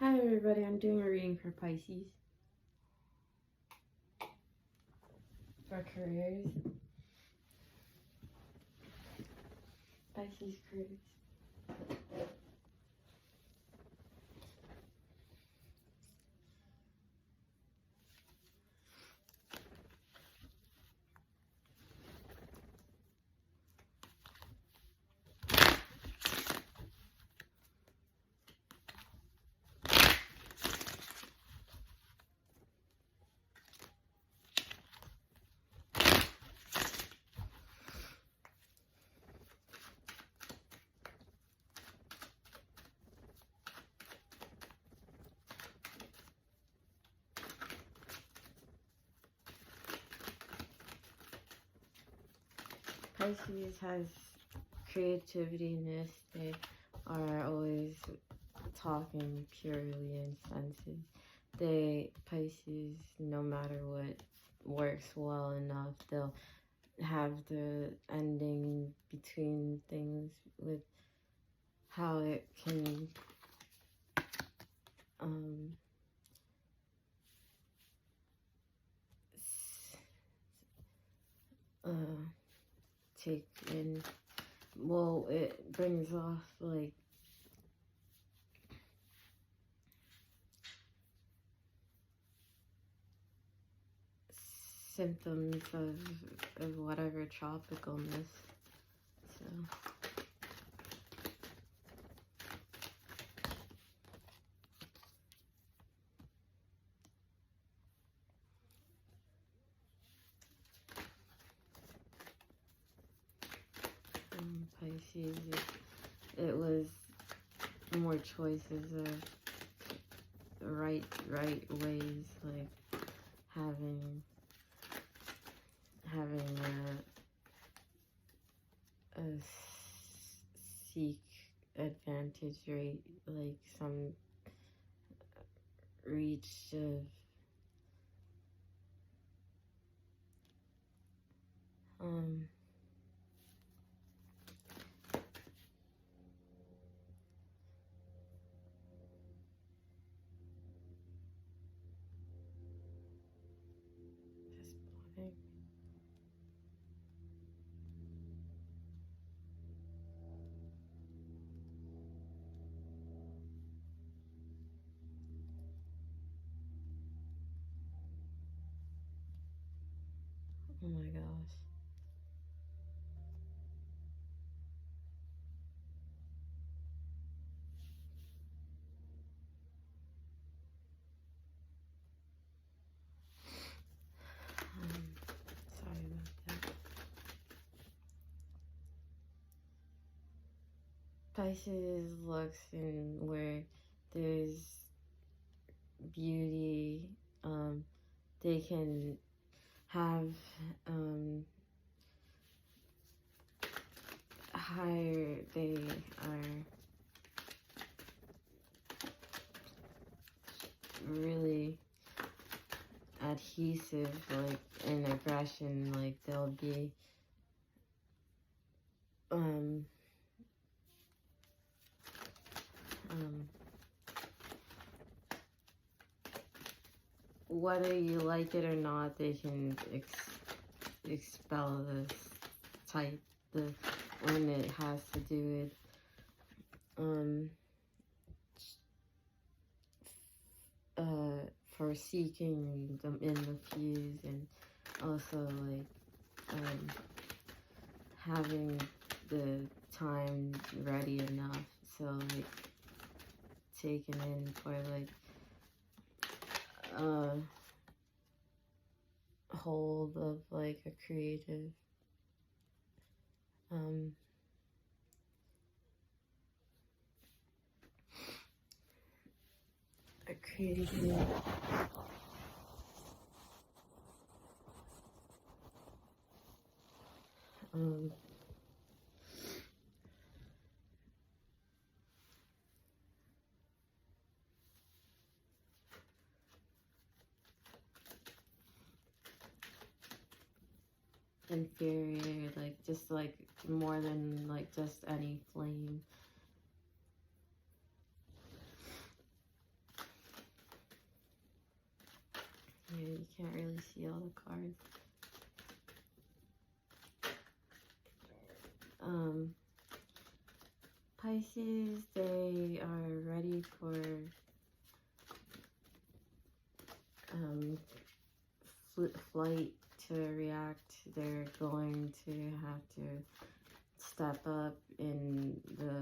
Hi everybody, I'm doing a reading for Pisces. For careers. Pisces careers. Pisces has creativeness. They are always talking purely in senses. Pisces, no matter what works well enough, they'll have the ending between things with how it can take in, well, it brings off like symptoms of whatever tropicalness. So Pisces, it was more choices of right ways, like having a seek advantage rate, like some reach of oh my gosh. Sorry about that. Pisces looks in where there's beauty. They can have they are really adhesive, like in aggression, like they'll be whether you like it or not, they can expel this type when it has to do with for seeking them in the fuse, and also like having the time ready enough, so like taken in for like hold of like a creative inferior, like just like more than like just any flame. can't really see all the cards. Pisces, they are ready for flight to react. They're going to have to step up in the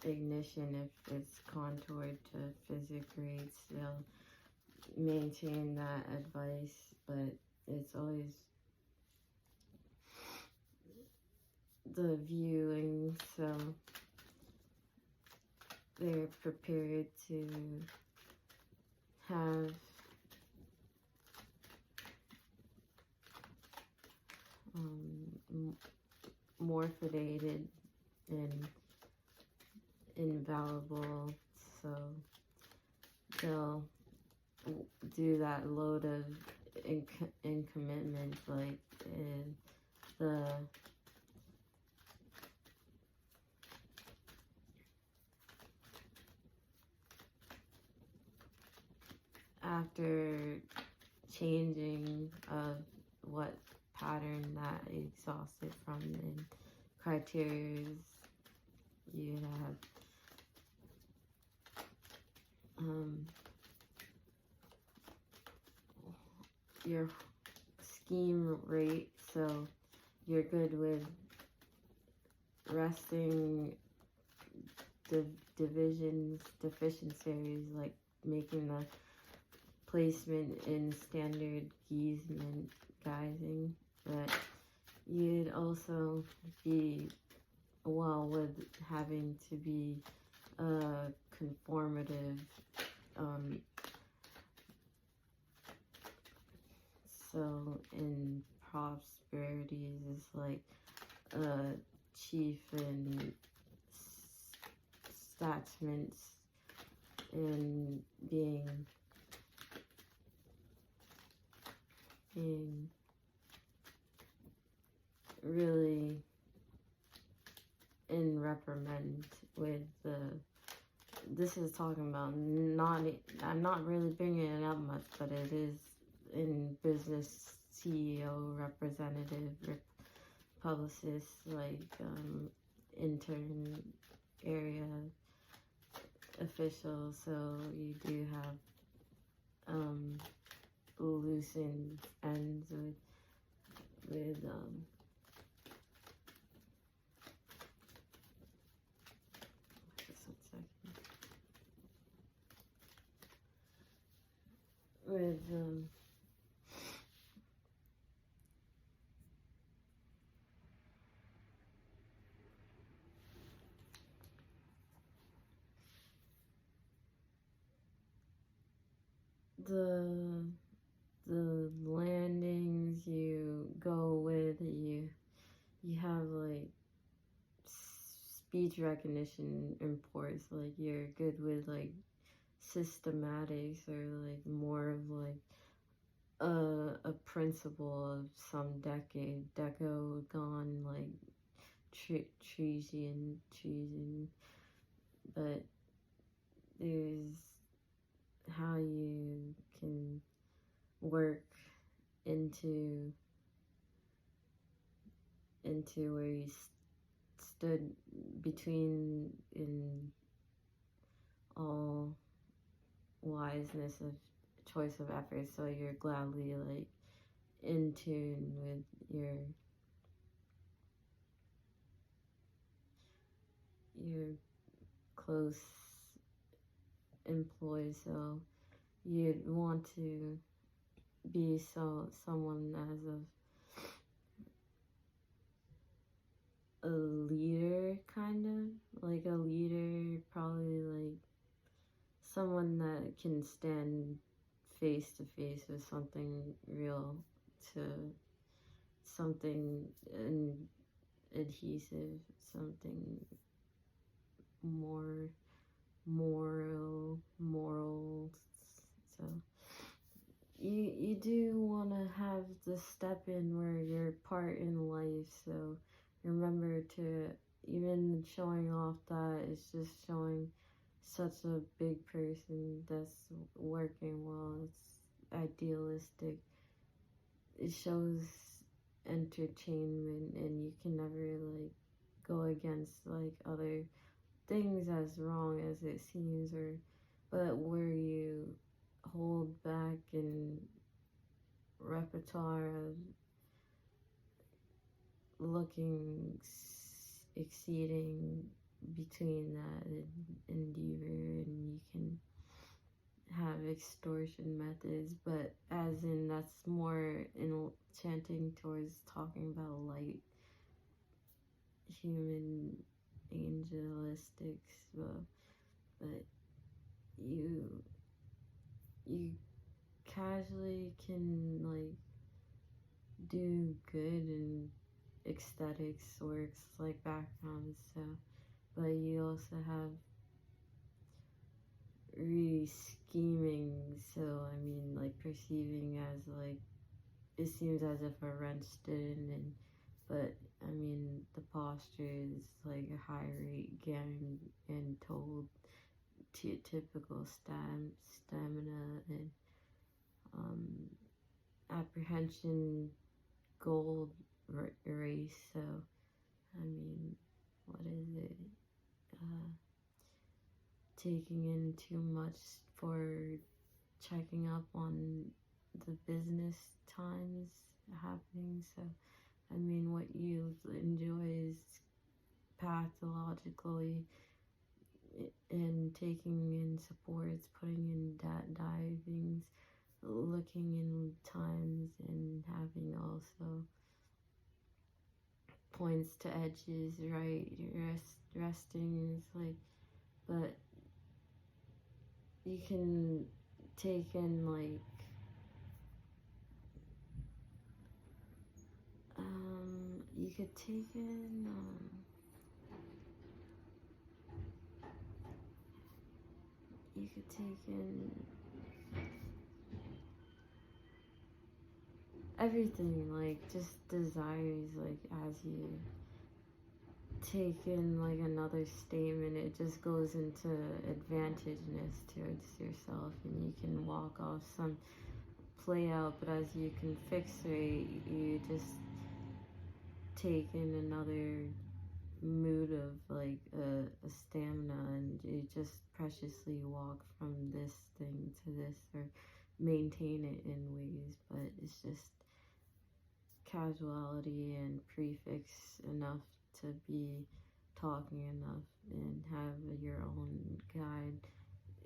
ignition if it's contoured to physics grades. They'll maintain that advice, but it's always the viewing, so they're prepared to have morphidated and invaluable, so they'll do that load of in commitment, like the after changing of what pattern that exhausted from in criteria, you have your scheme rate, so you're good with resting divisions, deficiencies, like making the placement in standard guising, but you'd also be well with having to be conformative, so in prosperities is like chief and statsmen and being really in reprimand with this is talking about I'm not really bringing it up much, but it is in business, CEO, representative, publicist, like intern, area official, so you do have loosened ends with just 1 second. With the landings you go with, you have like speech recognition imports, like you're good with like systematics, or like more of like a principle of some deco gone, like Tresian, but there's how you can work into where you stood between in all wiseness of choice of effort, so you're gladly like in tune with your close employees, so you'd want to be someone as a leader, kind of like a leader, probably like someone that can stand face to face with something real, to something adhesive, something more moral, so you do want to have the step in where you're part in life, so remember to, even showing off that, it's just showing such a big person that's working well. It's idealistic. It shows entertainment, and you can never like go against like other things as wrong as it seems, or but where you hold back in repertoire of looking exceeding between that endeavor, and you can have extortion methods, but as in that's more enchanting towards talking about light human angelistics, but you casually can like do good and aesthetics works like background stuff, but you also have really scheming, so I mean like perceiving as like it seems as if a wrench didn't, and but I mean the posture is like a high rate gang and told typical stamina and apprehension gold race. So I mean, what is it? Taking in too much for checking up on the business times happening. So I mean, what you enjoy is pathologically in taking in supports, putting in divings, looking in times, and having also points to edges, right? Resting is like, but you can take in like you could take in you could take in everything, like just desires, like as you take in like another statement, it just goes into advantageness towards yourself, and you can walk off some play out, but as you can fixate, you just take in another mood of like a stamina, and you just preciously walk from this thing to this, or maintain it in ways, but it's just casuality and prefix enough to be talking enough and have your own guide.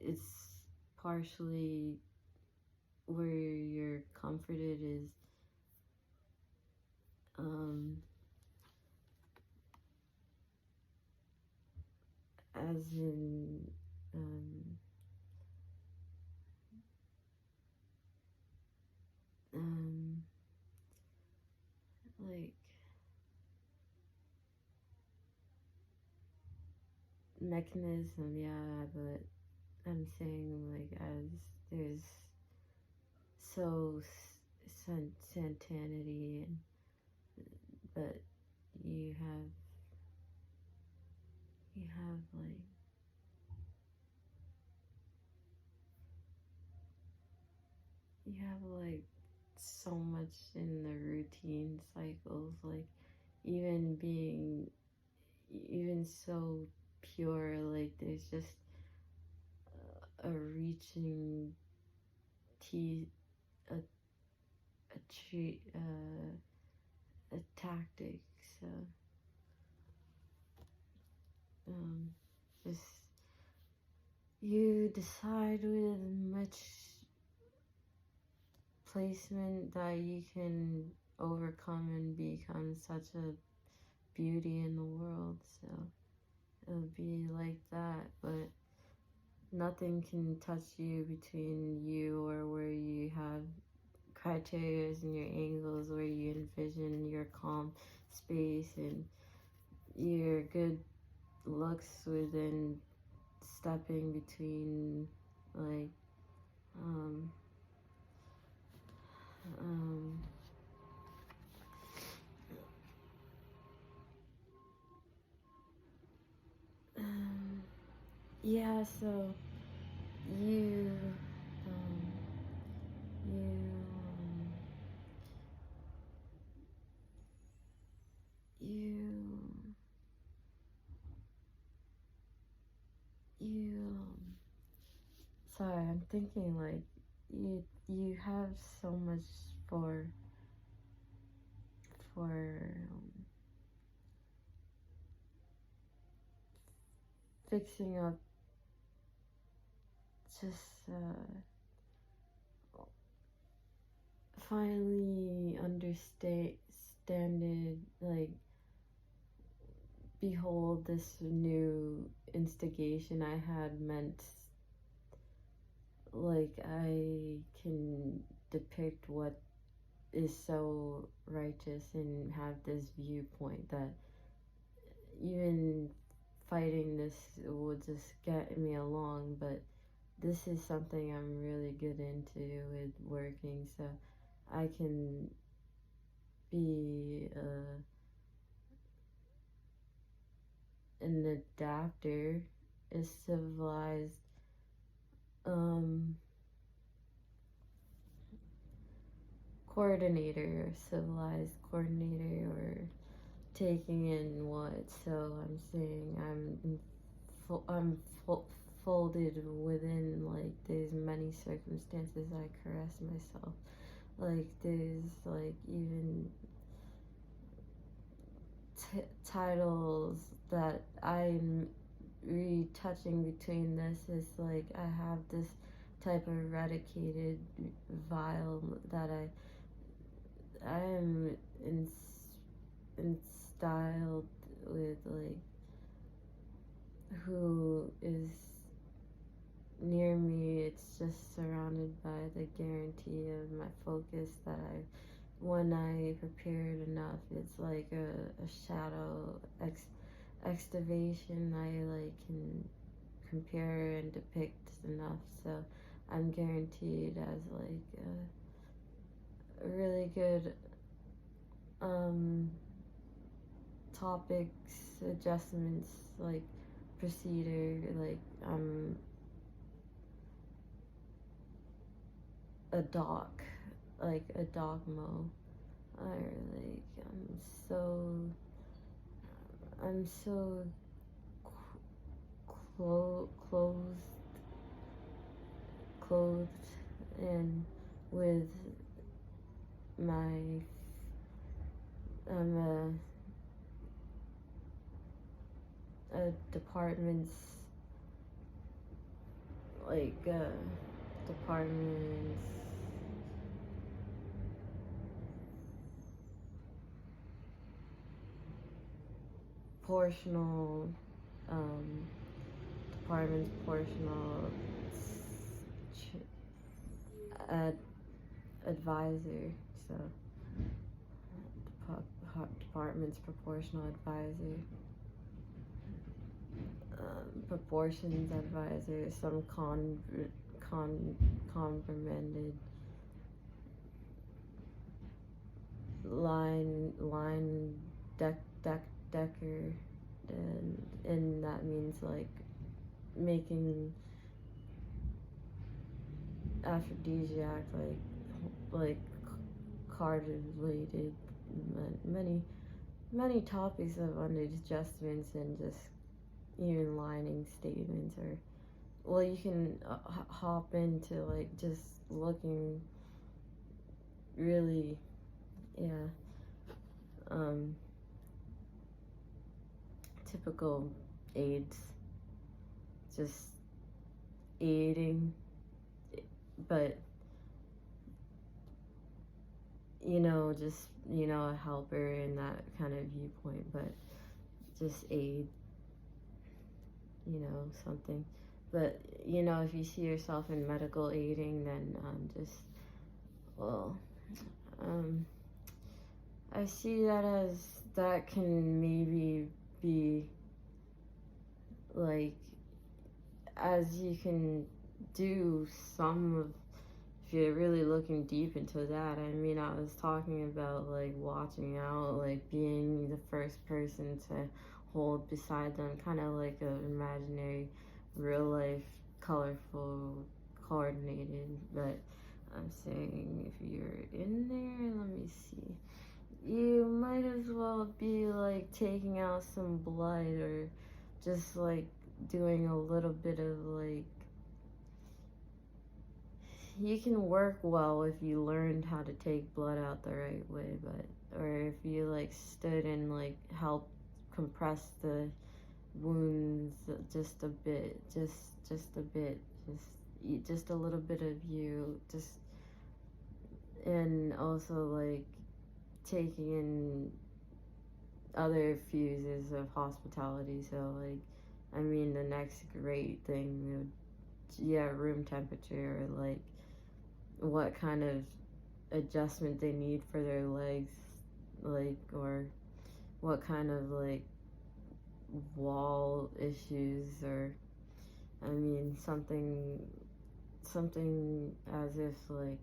It's partially where you're comforted is as in um, um, like mechanism, yeah, but I'm saying like as there's so santanity, and but you have like you have like so much in the routine cycles, like even being even so pure, like there's just a reaching a treat a tactic. So just you decide with much placement that you can overcome and become such a beauty in the world. So it'll be like that, but nothing can touch you between you or where you have criterias and your angles where you envision your calm space and your good looks within stepping between like um um yeah, so you you sorry, I'm thinking like you have so much for fixing up just finally understand it, like behold this new instigation I had meant like I can depict what is so righteous and have this viewpoint that even fighting this will just get me along, but this is something I'm really good into with working, so I can be an adapter, a civilized coordinator, or civilized coordinator, or taking in what. So I'm saying folded within like there's many circumstances I caress myself. Like there's like even titles that I'm retouching between this is like I have this type of eradicated vial that I am instilled with, like who is near me. It's just surrounded by the guarantee of my focus that when I prepared enough, it's like a shadow excavation I like can compare and depict enough, so I'm guaranteed as like a really good topics, adjustments, like procedure, like I'm a doc, like a dogmo, or like I'm so clothed and with my I'm a department's like department's portional department's portional advisor, so department's proportional advisor, proportions advisor, some comprehended line decker, and that means like making aphrodisiac, like card related, many topics of underadjustments and just even lining statements, or well you can hop into like just looking really typical aids, just aiding, but just a helper in that kind of viewpoint, but just aid, something. But if you see yourself in medical aiding, then I see that as that can maybe be like, as you can do some of, if you're really looking deep into that. I mean, I was talking about like watching out, like being the first person to hold beside them, kind of like an imaginary real life colorful coordinated, but I'm saying if you're in there, let me see. You might as well be like taking out some blood, or just like doing a little bit of like, you can work well if you learned how to take blood out the right way, but or if you like stood and like helped compress the wounds just a bit, just a bit, just a little bit of you, just, and also like taking in other fuses of hospitality. So like, I mean, the next great thing would, yeah, room temperature, or like what kind of adjustment they need for their legs, like, or what kind of like wall issues, or I mean something as if like,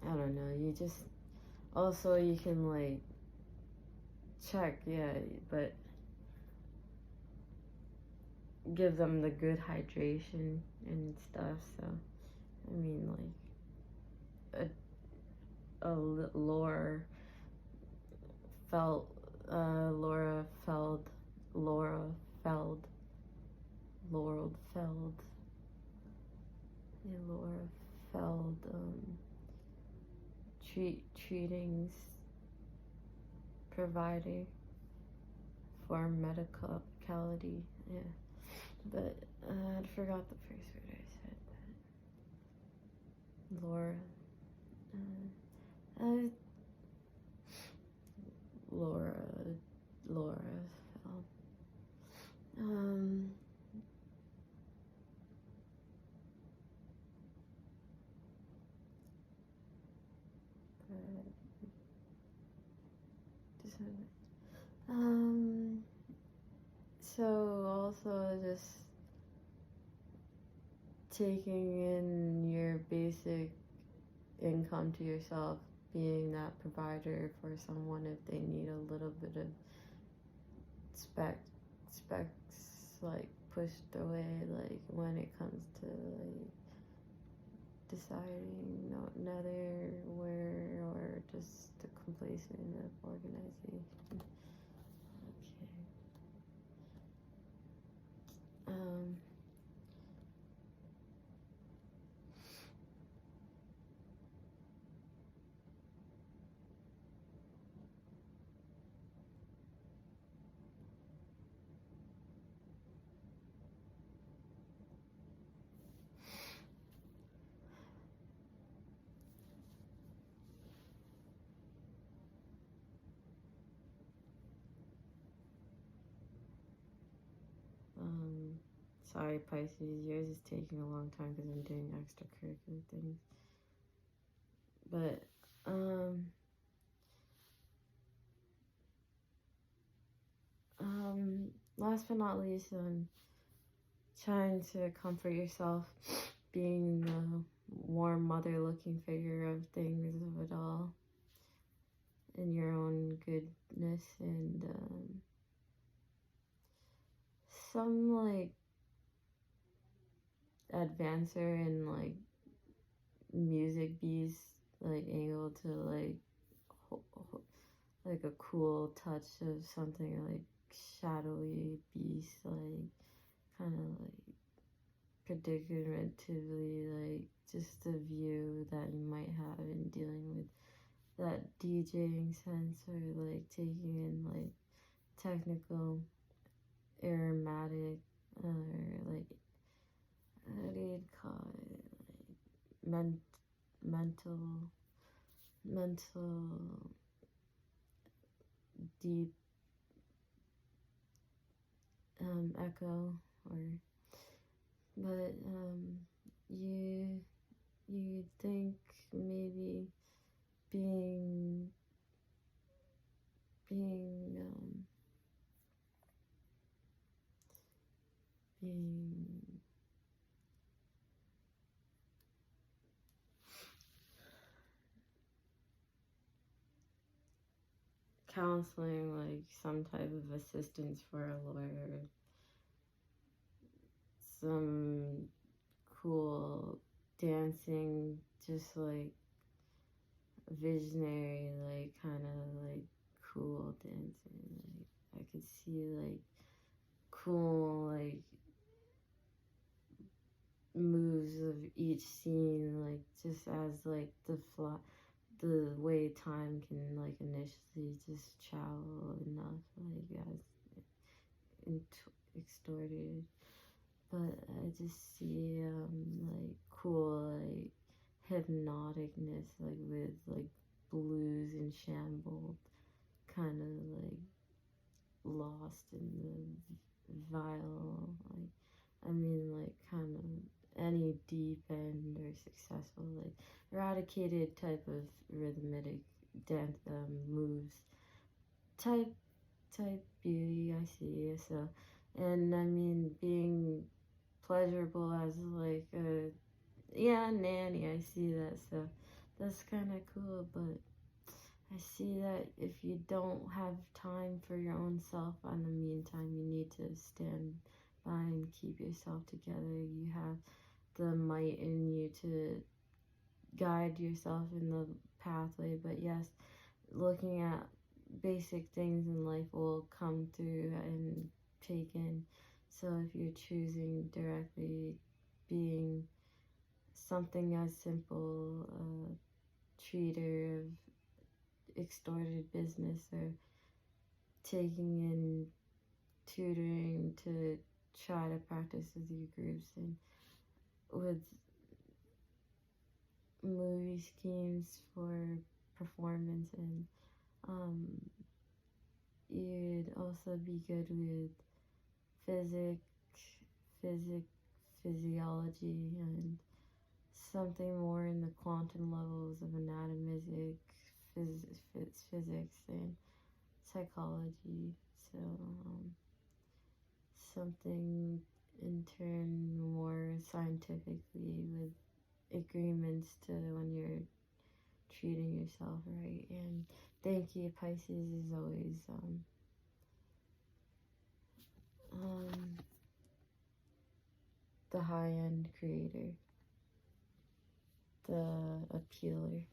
I don't know, you just, also you can like check, yeah, but give them the good hydration and stuff. So I mean like Laura Feld, Laura Feld, Laura Feld, Laurel Feld, yeah, Laura Feld, treatings provider for medicality, yeah. But I forgot the first word I said. But Laura, Laura Feld. So also just taking in your basic income to yourself, being that provider for someone if they need a little bit of specs like pushed away, like when it comes to like deciding another where, or just the complacent of organization. Okay. Sorry, Pisces, yours is taking a long time because I'm doing extracurricular things. But, last but not least, trying to comfort yourself, being the warm mother-looking figure of things, of it all, in your own goodness, and, some, like, advancer in, like, music beast, like, able to, like a cool touch of something, like, shadowy beast, like, kind of, like, predicamentively, like, just the view that you might have in dealing with that DJing sense, or, like, taking in, like, technical, aromatic, or, like, how do you call it, like, mental, deep, echo, or, but, you think maybe being counseling, like some type of assistance for a lawyer, some cool dancing, just like visionary, like kind of like cool dancing. Like I could see like cool like moves of each scene, like just as like the way time can like initially just travel enough, like as extorted. But I just see like cool like hypnoticness, like with like blues and shambled, kind of like lost in the vile, like I mean like kind of any deep end or successful like eradicated type of rhythmic dance moves type beauty I see. So, and I mean being pleasurable as like a nanny, I see that. So that's kind of cool. But I see that if you don't have time for your own self, in the meantime, you need to stand by and keep yourself together. You have the might in you to guide yourself in the pathway. But yes, looking at basic things in life will come through and take in. So if you're choosing directly being something as simple, treater of extorted business, or taking in tutoring to try to practice with your groups and with movie schemes for performance, and you'd also be good with physiology, and something more in the quantum levels of anatomic physics and psychology. So something in turn more scientifically with agreements to when you're treating yourself right. And thank you, Pisces is always the high-end creator, the appealer.